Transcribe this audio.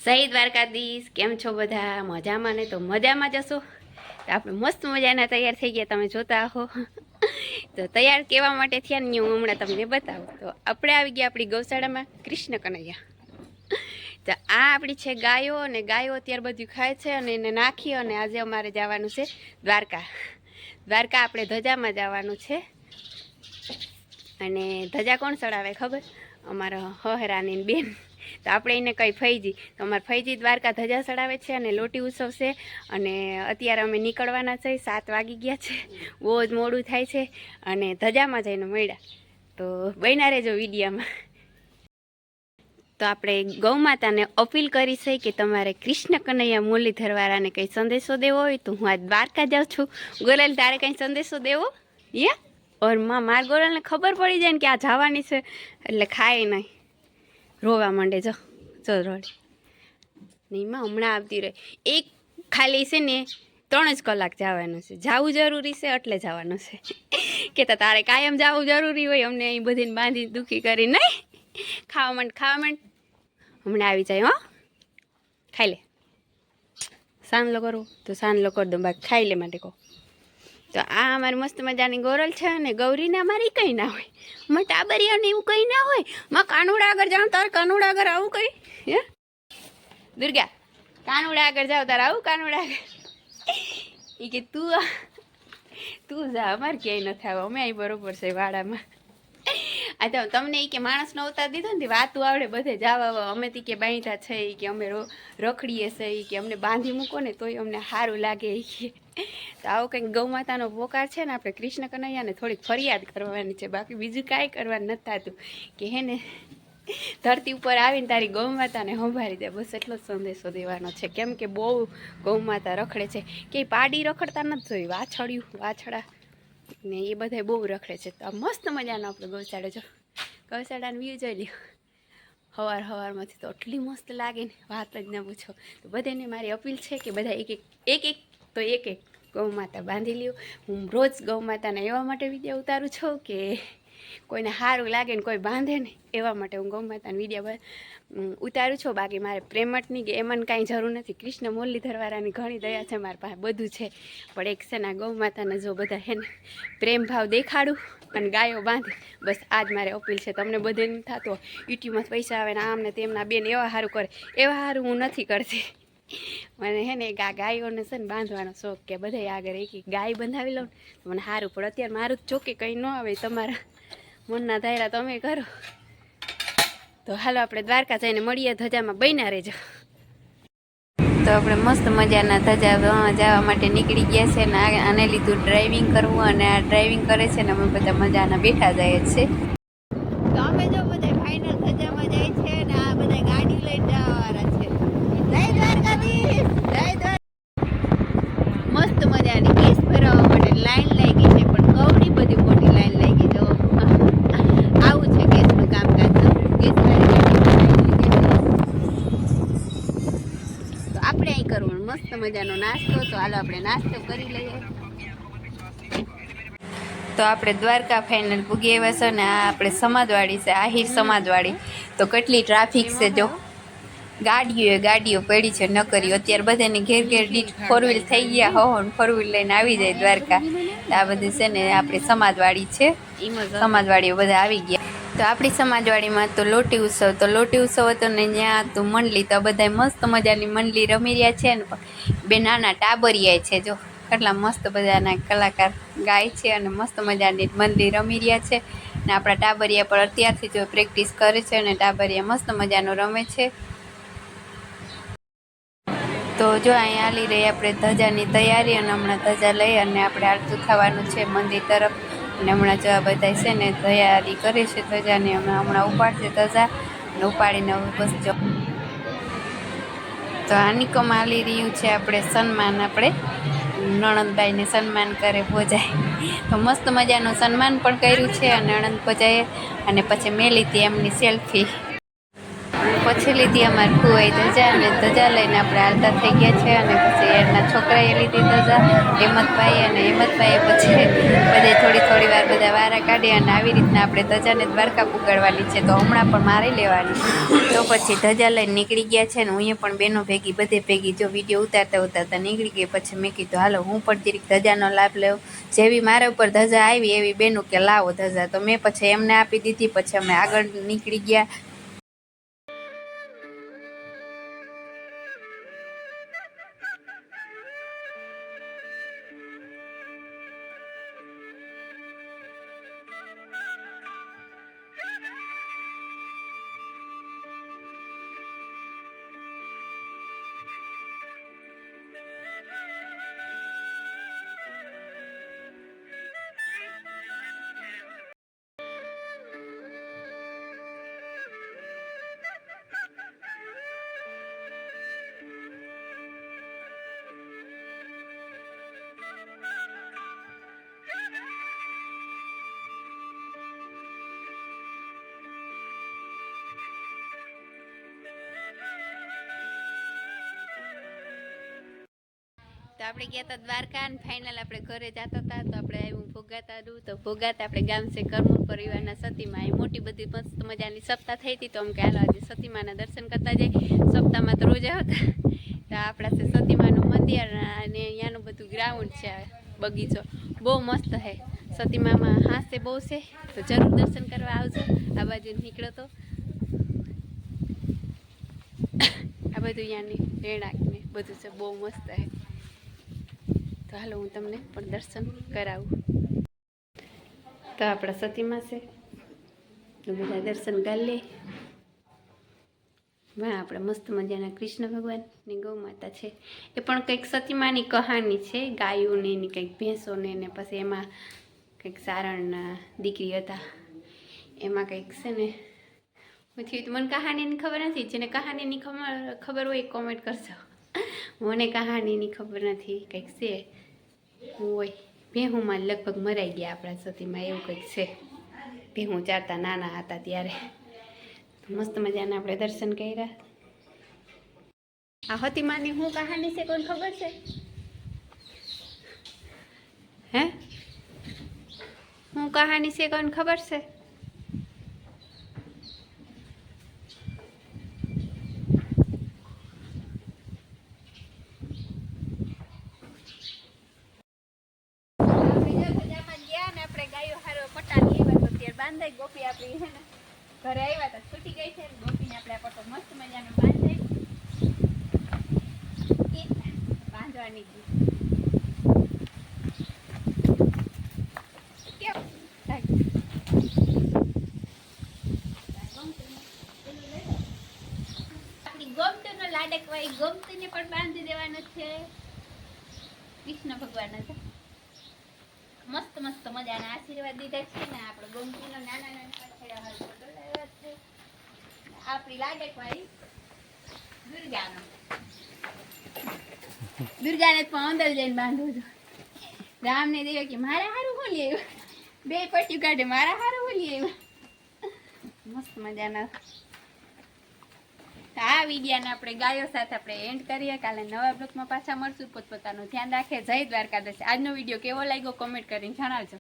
સહી દ્વારકાધીશ, કેમ છો બધા? મજામાં ને? તો મજામાં જશો. તો આપણે મસ્ત મજાના તૈયાર થઈ ગયા, તમે જોતા હો. તો તૈયાર કેવા માટે થયા ને હું હમણાં તમને બતાવું. તો આપણે આવી ગયા આપણી ગૌશાળામાં કૃષ્ણ કનૈયા. તો આ આપણી છે ગાયો, અને ગાયો અત્યારે બધું ખાય છે અને એને નાખી અને આજે અમારે જવાનું છે દ્વારકા. દ્વારકા આપણે ધજામાં જવાનું છે. અને ધજા કોણ ચડાવે ખબર? અમારા હહરાની બેન. તો આપણે એને કંઈ ફૈજી, તો અમારે ફૈજી દ્વારકા ધજા ચડાવે છે અને લોટી ઉત્સવ છે. અને અત્યારે અમે નીકળવાના છે, 7 વાગી ગયા છે, બહુ જ મોડું થાય છે. અને ધજામાં જઈને મળ્યા. તો બન્યા રહેજો વિડીયામાં. તો આપણે ગૌ માતાને અપીલ કરી છે કે તમારે કૃષ્ણ કનૈયા મુરલીધરવાળાને કંઈ સંદેશો દેવો હોય તો હું આ દ્વારકા જાઉં છું. ગોરલ, તારે કંઈ સંદેશો દેવો? ઓર માર ગોરલને ખબર પડી જાય ને કે આ જવાની છે એટલે ખાય નહીં, રોવા માંડે. જો રોડે નહીં માં હમણાં આવતી રહે. એક ખાલી છે ને 3 જ કલાક જવાનું છે. જવું જરૂરી છે એટલે જવાનું છે. કે તારે કાયમ જવું જરૂરી હોય, અમને અહીં બધીને બાંધી દુખી કરી નહીં. ખાવા માંડ હમણાં આવી જાય. હો, ખાઈ લે. સાનલો કરું તો સાનલો કરી દઉં, બાકી ખાઈ લે માટે કહો. તો આ અમારી મસ્ત મજાની ગોરલ છે. અને ગૌરીને અમારી કંઈ ના હોય, અમારે ટાબરિયાને એવું કંઈ ના હોય. માં કાનુડા આગળ જાઉં તારે કાનુડા આગળ આવું કંઈ? હે દુર્ગા, કાનુડા આગળ જાઓ તારે આવું કાનુડા આગળ? એ કે તું જા, અમારે ક્યાંય નથી આવો, અમે અહીં બરોબર છે વાડામાં. આ તો તમને એ કે માણસનો અવતાર દીધો ને વાતું આવડે બધે જવા. અમે તી કે બાંધા છે, એ કે અમે રખડીએ છે, એ કે અમને બાંધી મૂકો ને તોય અમને સારું લાગે. એ કે તો આવો કંઈક ગૌ માતાનો પોકાર છે ને, આપણે કૃષ્ણ કનૈયાને થોડીક ફરિયાદ કરવાની છે, બાકી બીજું કાંઈ કરવાનું નથી થતું. કે હે ને ધરતી ઉપર આવીને તારી ગૌ માતાને સંભાળી દે, બસ એટલો જ સંદેશો દેવાનો છે. કેમ કે બહુ ગૌ માતા રખડે છે, કે પાડી રખડતા નથી જોઈ, વાછડા ને એ બધા બહુ રખડે છે. તો મસ્ત મજાનો આપણે ગૌશાળો જો, ગૌશાળાનો વ્યૂ જોઈ લ્યો. સવારમાંથી તો એટલી મસ્ત લાગે ને, વાત જ ન પૂછો. તો બધાને મારી અપીલ છે કે બધા એક ગૌ માતા બાંધી લ્યો. હું રોજ ગૌ માતાને એવા માટે વિડીયો ઉતારું છું કે કોઈને સારું લાગે ને કોઈ બાંધે ને, એવા માટે હું ગૌ માતાના વિડીયો ઉતારું છું. બાકી મારે પ્રેમટની કે એમાં કાંઈ જરૂર નથી. કૃષ્ણ મુરલીધરવાળાની ઘણી દયા છે, મારી પાસે બધું છે. પણ એક છે ને ગૌ માતાને જો બધા હે ને પ્રેમ ભાવ દેખાડું અને ગાયો બાંધી, બસ આ જ મારે અપીલ છે. તમને બધે નહીં થતો યુટ્યુબમાં પૈસા આવે ને આમને તેમના બેન એવા સારું કરે, એવા સારું હું નથી કરતી. મને હે ને ગાયોને છે ને બાંધવાનો શોખ, કે બધા આગળ એક ગાય બંધાવી લઉં ને મને સારું. પણ અત્યારે મારું જ ચોકે કંઈ ન આવે, તમારા મનના ધાયરા તમે કરો. તો હાલો આપણે દ્વારકા જઈને મળીએ, ધજામાં બન્યા રહેજો. તો આપણે મસ્ત મજાના ધજા જવા માટે નીકળી ગયા છે ને આને લીધું ડ્રાઇવિંગ કરવું, અને આ ડ્રાઇવિંગ કરે છે ને અમે બધા મજાના બેઠા જાય છે. તો અમે જો બધા ફાઇનલ ધજામાં જાય છે ને આ બધા ગાડી લઈને જવાવાળા છે. જય દ્વારકાધીશ, જય દ્વારકા. મસ્ત મજાની કેસ ભરાવવા માટે લાઈન લાગી છે, પણ ગૌરી બધી મોટી લાઈન લાગી. જો આવું છે કેસનું કામકાજ. આપણે અહીં કરવું મસ્ત મજાનો નાસ્તો. તો હાલો આપણે નાસ્તો કરી લઈએ. તો આપણે દ્વારકા ફાઇનલ પૂગી આવ્યા છે ને આ આપણે સમાજવાડી છે, આહિર સમાજવાડી. તો કેટલી ટ્રાફિક છે જો, ગાડીઓ પડી છે નકરી. અત્યારે બધાની ઘેર દીઠ 4 વ્હીલ થઈ ગયા હો, 4 વ્હીલ લઈને આવી જાય દ્વારકા. આ બધી છે ને આપણી સમાજવાડી છે, સમાજવાડીઓ બધા આવી ગયા. તો આપણી સમાજવાડીમાં તો લોટી ઉત્સવ હતો ને ત્યાં તો મંડલી, તો બધા મસ્ત મજાની મંડલી રમી રહ્યા છે ને બે નાના ટાબરિયા છે. જો કેટલા મસ્ત બધાના કલાકાર ગાય છે અને મસ્ત મજાની મંડલી રમી રહ્યા છે. ને આપણા ટાબરિયા પર અત્યારથી જો પ્રેક્ટિસ કરે છે અને ટાબરિયા મસ્ત મજાનો રમે છે. તો જો અહીંયા હાલી રહી આપણે ધજાની તૈયારી, અને હમણાં ધજા લઈ અને આપણે આરતું થવાનું છે મંદિર તરફ. અને હમણાં જો આ બધા છે ને તૈયારી કરે છે ધજાની, હમણાં ઉપાડશે ધજા અને ઉપાડીને બસ જો. તો આનિકોમાં હાલી રહ્યું છે આપણે સન્માન, આપણે નણંદબાઈને સન્માન કરે ભોજાય. તો મસ્ત મજાનું સન્માન પણ કર્યું છે અને નણંદ ભોજાએ, અને પછી મેં લીધી એમની સેલ્ફી. પછી લીધી અમારે ફુવાઈ ધજા અને ધજા લઈને આપણે હાલતા થઈ ગયા છે. અને પછી એના છોકરાએ લીધી ધજા હેમંતભાઈ, અને હેમંતભાઈએ પછી બધે થોડી વાર બધા વારા કાઢી અને આવી રીતના આપણે ધજાને દ્વારકા પુગાડવાની છે. તો હમણાં પણ મારે લેવાની. તો પછી ધજા લઈને નીકળી ગયા છે. ને હું પણ બેનો ભેગી બધે ભેગી જો વિડીયો ઉતારતા નીકળી ગઈ. પછી મેં કીધું હાલો હું પણ જરીક ધજાનો લાભ લઉં. જેવી મારા ઉપર ધજા આવી એવી બેનું કે લાવો ધજા, તો મેં પછી એમને આપી દીધી. પછી અમે આગળ નીકળી ગયા. તો આપણે ગયા હતા દ્વારકા અને ફાઇનલ આપણે ઘરે જતા હતા. તો આપણે આવ્યું ભોગાતાનું. તો ભોગાતા આપણે ગામ છે કરમૂર પરિવારના સતીમાં એ મોટી બધી મસ્ત મજાની સપ્તાહ થઈ હતી. તો અમે કે હાલો આજે સતીમાના દર્શન કરતા જાય. સપ્તાહમાં તો રોજ આવતા. તો આપણા છે સતીમાનું મંદિર અને અહીંયાનું બધું ગ્રાઉન્ડ છે, બગીચો બહુ મસ્ત છે. સતીમામાં હાંસે બહુ છે, તો જરૂર દર્શન કરવા આવજો. આ બાજુ નીકળો તો આ બધું અહીંયાની રહેણાંક ને બધું છે, બહુ મસ્ત છે. તો હાલો હું તમને પણ દર્શન કરાવું. તો આપણા સતીમાં છે, તો બધા દર્શન કરી લે. વાહ આપણે મસ્ત મજાના કૃષ્ણ ભગવાનની ગૌ માતા છે. એ પણ કંઈક સતીમાની કહાની છે, ગાયોને એની કંઈક ભેંસોને ને પછી એમાં કંઈક સારણના દીકરી હતા, એમાં કંઈક છે ને પછી મને કહાનીની ખબર નથી. જેને કહાનીની ખબર હોય એ કોમેન્ટ કરજો. મને કહાનીની ખબર નથી. કંઈક છે હોય ભેહુંમાં લગભગ મરાઈ ગયા આપણા સતીમાં, એવું કંઈક છે. ભેહું ચારતા નાના હતા ત્યારે. મસ્ત મજાના આપણે દર્શન કર્યા. આ સતીમાની શું કહાની છે કોઈને ખબર છે? હે શું કહાની છે કોઈને ખબર છે? બાંધાઈ ગોપી આપણી છે ને ઘરે આવ્યા હતા, છૂટી ગઈ છે. ગોપીને આપણે આ પટ્ટો મસ્ત મજાનો બાંધાઈ બાંધવાની આપણી ગોમતીનો લાડકવાઈ ગોમતીને પણ બાંધી દેવાનો છે. કૃષ્ણ ભગવાન છે, મસ્ત મસ્ત મજાના આશીર્વાદ દીધા છે ને. આપણે ગોમતીનો નાના નાના છે. આપણી લાડકવાઈ દુર્ગાને પણ અંદર જઈને બાંધવું છું. રામને દેવે કે મારા હારું બોલી આવ્યું, બે પટ્યું કાઢે મારા હારું બોલી આવ્યું. મસ્ત મજાના. આ વિડીયાને આપણે ગાયો સાથે આપણે એન્ડ કરીએ. કાલે નવા બ્લોગમાં પાછા મળશું. પોતપોતાનું ધ્યાન રાખે. જય દ્વારકાધીશ. આજનો વિડીયો કેવો લાગ્યો કોમેન્ટ કરીને જણાવજો.